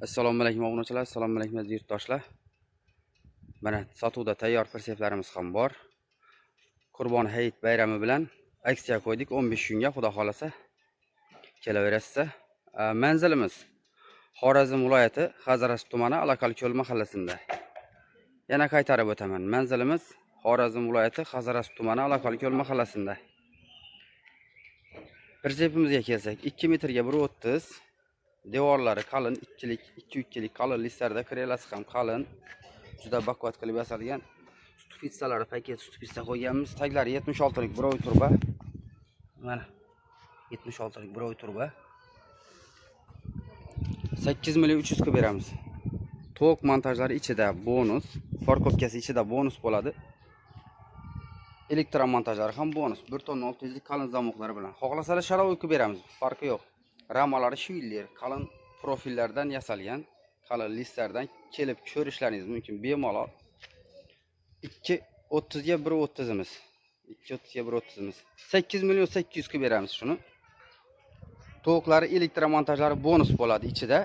Assalomu alaykum obunachilar, assalomu alaykum aziz yurtdoshlar. Mana sotuvda tayyor perseplarimiz ham bor. Qurbon hayit bayrami bilan aksiya qo'ydik 15 kunga, xudo xolasa kelaverasiz. Manzilimiz Xorazm viloyati Hazaras tumani Alaqalko'l mahallasida. Yana qaytarib o'taman. Manzilimiz Xorazm viloyati Hazaras tumani Alaqalko'l mahallasida. Persepimizga kelsak, 2 metrga 1.30, devorlari qalin, 2-3lik qalin listlarda, krelasi ham qalin. Juda baquvvat qilib yasalgan. Stupitsalari paket stupitsa qo'yganmiz. Taglari 76 lik biroy turba. Mana 76 lik biroy turba. 8 million 300 ga beramiz. Tok montajlari ichida bonus, farkopkasi ichida bonus bo'ladi. Elektron montajlari ham bonus. 1.6 lik qalin zamoqlari bilan. Xohlasalar sharoitga beramiz. Farqi yo'q. Ramalari shvillir, qalin profillardan yasalgan, qalin listlardan kelib ko'rishlaringiz mumkin. Bemalol 2.30 ga 1.30 imiz. 2.30 ga 1.30 imiz. 8 million 800 ga beramiz shuni. To'qlari elektron montajlari bonus bo'ladi ichida.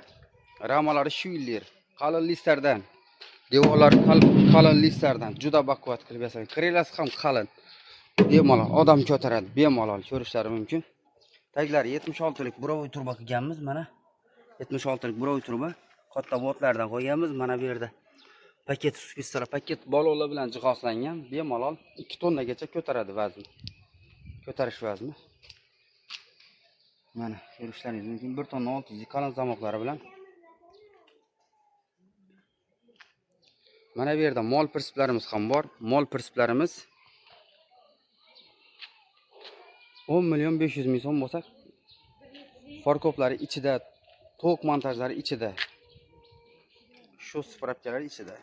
Ramalari shvillir, qalin listlardan, devorlari qalin listlardan juda baquvvat qilib yasalgan. Krelasi ham qalin. Bemalol odam ko'taradi, bemalol ko'rishlari mumkin. Taglari 76 lik biroy turba qilganmiz, mana 76 lik biroy turba. Katta botlardan qo'yganmiz, mana bu yerda. Paket spitslar, paket balonlar bilan jihozlangan, bemalol 2 tonnagacha ko'taradi vazn. Ko'tarish vazni. Mana ko'rishlaringiz mumkin. 1 tonna 600 qalin zamoqlari bilan. Mana bu yerda mol prinsiplarimiz ham bor. Mol prinsiplarimiz 10 million 500 ming so'm bo'lsa, farkoplari ichida, tok montajlari ichida, shu spravkalar ichida.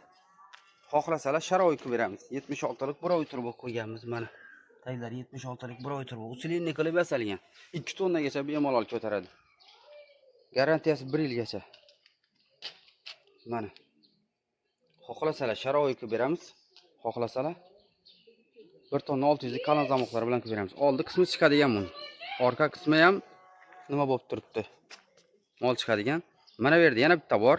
Xohlasalar sharoitga beramiz. 76 lik biroy turba qo'yganmiz mana. Taglari 76 lik biroy turba. Usilinni qilib yasalgan. 2 tonnagacha bemalol ko'taradi. Garantiyasi 1 yilgacha. Mana. Xohlasalar sharoitga beramiz. Xohlasalar 1 tonna 600 lik qalin zamoqlar bilan qilib beramiz. Oldi qismi chiqadigan buni. Orqa qismi ham nima bo'lib turibdi? Mol chiqadigan. Mana bu yerda yana bitta bor.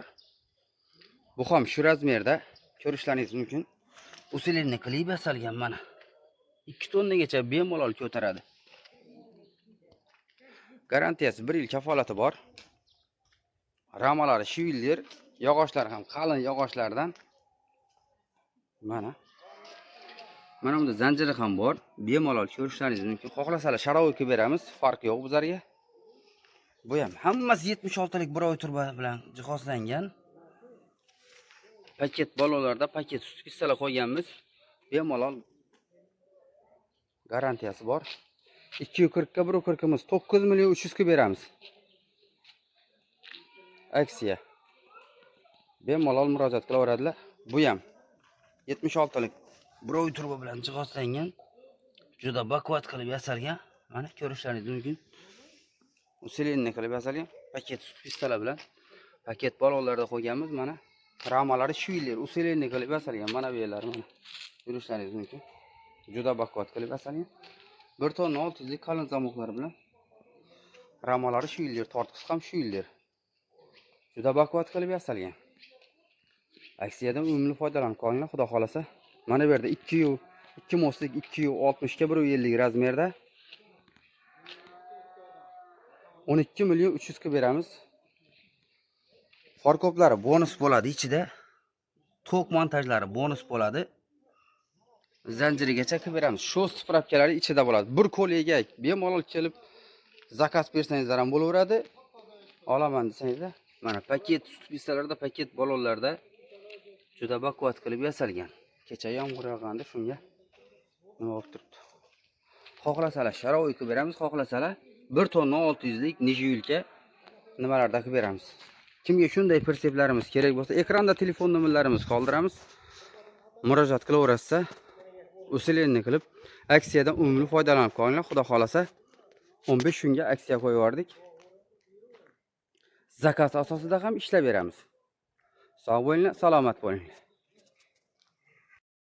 Bu ham shu razmerda ko'rishlaringiz mumkin. Usilinni qilib yasalgan mana. 2 tonnagacha bemalol ko'taradi. Garantiyasi 1 yil kafolati bor. Ramalari shvillir, yog'ochlar ham qalin yog'ochlardan. Mana. Mana bunda zanjiri ham bor. Bemalol ko'rishlaringiz mumkin. Xohlasalar sharoitga beramiz, farqi yo'q bizlarga. Bu ham hammasi 76 lik biroy turba bilan jihozlangan. Paket balonlarda paket stupitsalar qo'yganmiz. Bemalol garantiyasi bor. 240 ga 140 imiz 9 million 300 ga beramiz. Aksiya. Bemalol murojaat qilaveradilar. Bu ham 76 lik biroy turba bilan jihozlangan. Juda baquvvat qilib yasalgan. Mana ko'rishlaringiz mumkin. Usilinni qilib yasalgan. Paket stupitsalar bilan paket balonlarda qo'yganmiz mana. Ramalari shvillir, usilinni qilib yasalgan. Mana bu yerlar mana. Ko'rishlaringiz mumkin. Juda baquvvat qilib yasalgan. 1 tonna 600 lik qalin zamoqlar bilan. Ramalari shvillir, tortqisi ham shvillir. Juda baquvvat qilib yasalgan. Aksiyadan unumli foydalanib qolinglar, xudo xolasa. Mana bu yerda 2 mostlik 260 ga 150 razmerda 12 million 300 ga beramiz. Farkoplari bonus bo'ladi ichida. Tok montajlari bonus bo'ladi. Zanjirigacha qilib beramiz. Shu spravkalari ichida bo'ladi. Bir qo'liga bemalol kelib zakaz bersangiz ham bo'laveradi. Olaman desangizlar, mana paket stupitsalarda, paket balonlarda juda baquvvat qilib yasalgan. Kecha yomg'ir yog'ganda shunga nima bo'lib turibdi. Xohlasalar sharoitga beramiz, xohlasalar 1 tonna 600 lik nijiyulka nimalarda qilib beramiz. Kimga shunday perseplarimiz kerak bo'lsa, ekranda telefon nomerlarimiz qoldiramiz. Murojaat qilaverasiz. Usilinni qilib aksiyadan unumli foydalanib qolinglar. Xudo xolasa 15 kunga aksiya qo'yib yubordik. Zakaz asosida ham ishlab beramiz. Sog' bo'linglar, salomat bo'linglar.